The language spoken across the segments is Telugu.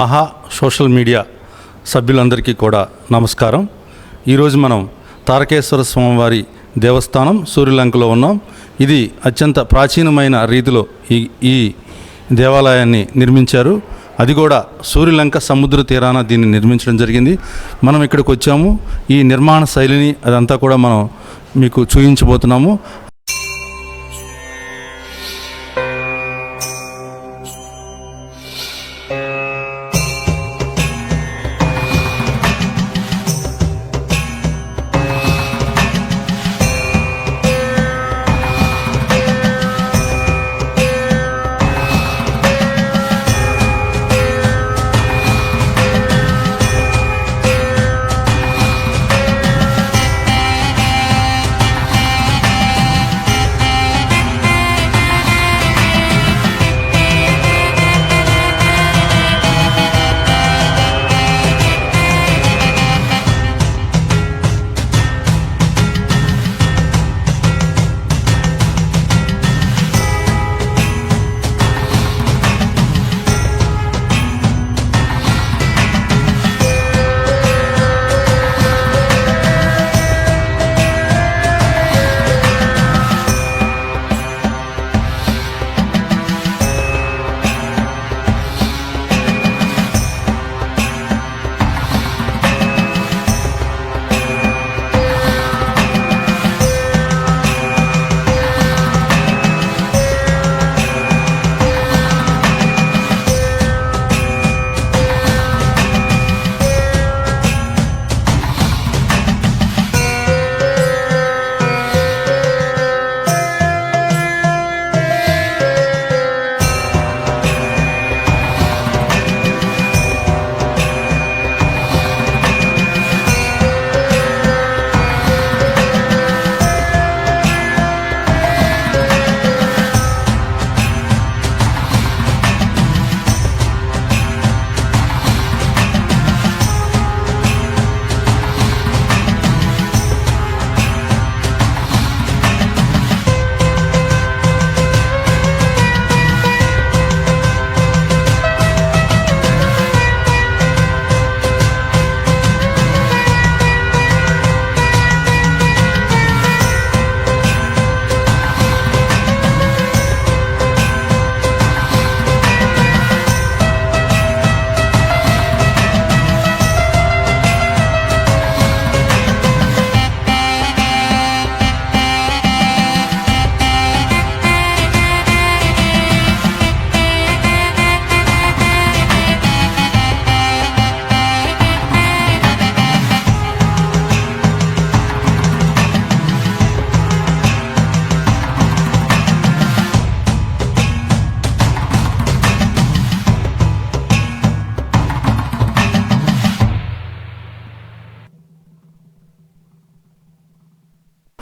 ఆహా సోషల్ మీడియా సభ్యులందరికీ కూడా నమస్కారం. ఈరోజు మనం తారకేశ్వర స్వామివారి దేవస్థానం సూర్యలంకలో ఉన్నాం. ఇది అత్యంత ప్రాచీనమైన రీతిలో ఈ దేవాలయాన్ని నిర్మించారు. అది కూడా సూర్యలంక సముద్ర తీరాన దీన్ని నిర్మించడం జరిగింది. మనం ఇక్కడికి వచ్చాము. ఈ నిర్మాణ శైలిని అదంతా కూడా మనం మీకు చూపించబోతున్నాము.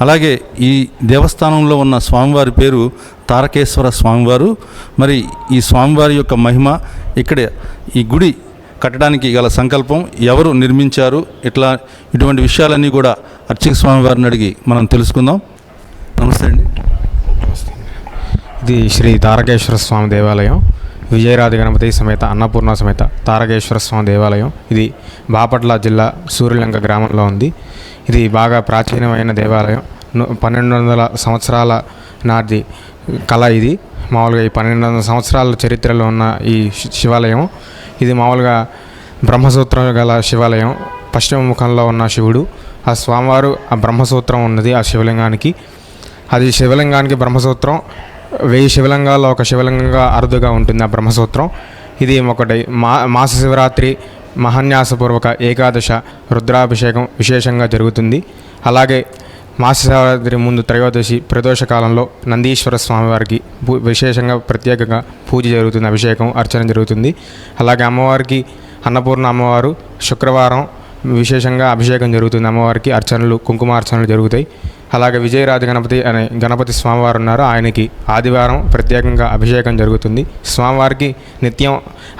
అలాగే ఈ దేవస్థానంలో ఉన్న స్వామివారి పేరు తారకేశ్వర స్వామివారు. మరి ఈ స్వామివారి యొక్క మహిమ, ఇక్కడ ఈ గుడి కట్టడానికి గల సంకల్పం, ఎవరు నిర్మించారు, ఇటువంటి విషయాలన్నీ కూడా అర్చక స్వామివారిని అడిగి మనం తెలుసుకుందాం. నమస్తే అండి. ఇది శ్రీ తారకేశ్వర స్వామి దేవాలయం, విజయరాజ గణపతి సమేత అన్నపూర్ణ సమేత తారకేశ్వర స్వామి దేవాలయం. ఇది బాపట్ల జిల్లా సూర్యలంక గ్రామంలో ఉంది. ఇది బాగా ప్రాచీనమైన దేవాలయం. 1200 సంవత్సరాల నాటి కళ ఇది. మామూలుగా ఈ 1200 సంవత్సరాల చరిత్రలో ఉన్న ఈ శివాలయం, ఇది మామూలుగా బ్రహ్మసూత్రం గల శివాలయం. పశ్చిమ ముఖంలో ఉన్న శివుడు, ఆ స్వామివారు ఆ బ్రహ్మసూత్రం ఉన్నది ఆ శివలింగానికి. అది శివలింగానికి బ్రహ్మసూత్రం 1000 శివలింగాల్లో ఒక శివలింగంగా అరుదుగా ఉంటుంది ఆ బ్రహ్మసూత్రం. ఇది ఒకటి మాస శివరాత్రి మహాన్యాసపూర్వక ఏకాదశ రుద్రాభిషేకం విశేషంగా జరుగుతుంది. అలాగే మాస శివరాత్రి ముందు త్రయోదశి ప్రదోష కాలంలో నందీశ్వర స్వామివారికి విశేషంగా ప్రత్యేకంగా పూజ జరుగుతుంది, అభిషేకం అర్చన జరుగుతుంది. అలాగే అమ్మవారికి అన్నపూర్ణ అమ్మవారు శుక్రవారం విశేషంగా అభిషేకం జరుగుతుంది. అమ్మవారికి అర్చనలు, కుంకుమార్చనలు జరుగుతాయి. అలాగే విజయరాజ గణపతి అనే గణపతి స్వామివారు ఉన్నారు, ఆయనకి ఆదివారం ప్రత్యేకంగా అభిషేకం జరుగుతుంది. స్వామివారికి నిత్యం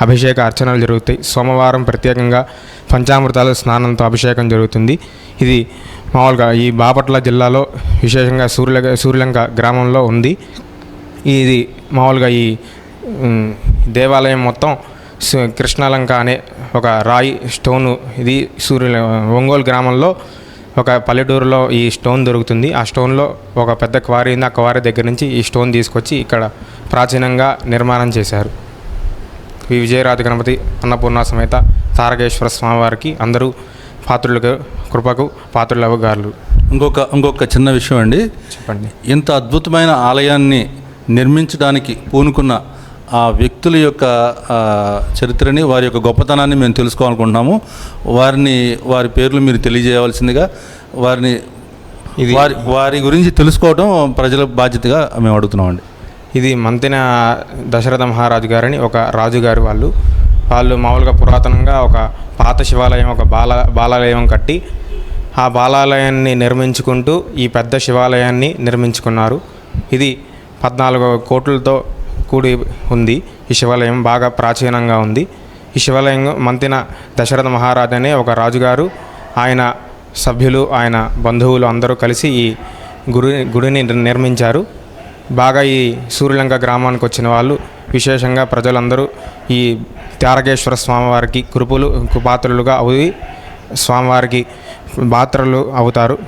అభిషేక అర్చనలు జరుగుతాయి. సోమవారం ప్రత్యేకంగా పంచామృతాల స్నానంతో అభిషేకం జరుగుతుంది. ఇది మామూలుగా ఈ బాపట్ల జిల్లాలో విశేషంగా సూర్యలంక గ్రామంలో ఉంది. ఇది మామూలుగా ఈ దేవాలయం మొత్తం కృష్ణలంక అనే ఒక రాయి స్టోను, ఇది ఒంగోలు గ్రామంలో ఒక పల్లెటూరులో ఈ స్టోన్ దొరుకుతుంది. ఆ స్టోన్లో ఒక పెద్ద క్వారీ ఉంది. ఆ క్వారీ దగ్గర నుంచి ఈ స్టోన్ తీసుకొచ్చి ఇక్కడ ప్రాచీనంగా నిర్మాణం చేశారు. ఈ విజయరాజ గణపతి అన్నపూర్ణ సమేత తారకేశ్వర స్వామివారికి అందరూ పాత్రులకు కృపకు పాత్రులవగారు. ఇంకొక చిన్న విషయం అండి, చెప్పండి. ఇంత అద్భుతమైన ఆలయాన్ని నిర్మించడానికి పూనుకున్న ఆ వ్యక్తుల యొక్క చరిత్రని, వారి యొక్క గొప్పతనాన్ని మేము తెలుసుకోవాలనుకుంటున్నాము. వారి పేర్లు మీరు తెలియజేయవలసిందిగా, వారి గురించి తెలుసుకోవడం ప్రజల బాధ్యతగా మేము అడుగుతున్నామండి. ఇది మంతెన దశరథ మహారాజు గారని ఒక రాజుగారు. వాళ్ళు మామూలుగా పురాతనంగా ఒక పాత శివాలయం, ఒక బాలాలయం కట్టి ఆ బాలాలయాన్ని నిర్మించుకుంటూ ఈ పెద్ద శివాలయాన్ని నిర్మించుకున్నారు. ఇది 14 కోట్లతో కూడి ఉంది. ఈ శివాలయం బాగా ప్రాచీనంగా ఉంది. ఈ శివాలయం మంతెన దశరథ మహారాజు అనే ఒక రాజుగారు, ఆయన సభ్యులు, ఆయన బంధువులు అందరూ కలిసి ఈ గుడిని నిర్మించారు. బాగా ఈ సూర్యలంక గ్రామానికి వచ్చిన వాళ్ళు, విశేషంగా ప్రజలందరూ ఈ తారకేశ్వర స్వామివారికి పాత్రలుగా అవి స్వామివారికి పాత్రలు అవుతారు.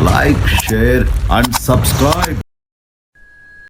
Like, share and subscribe.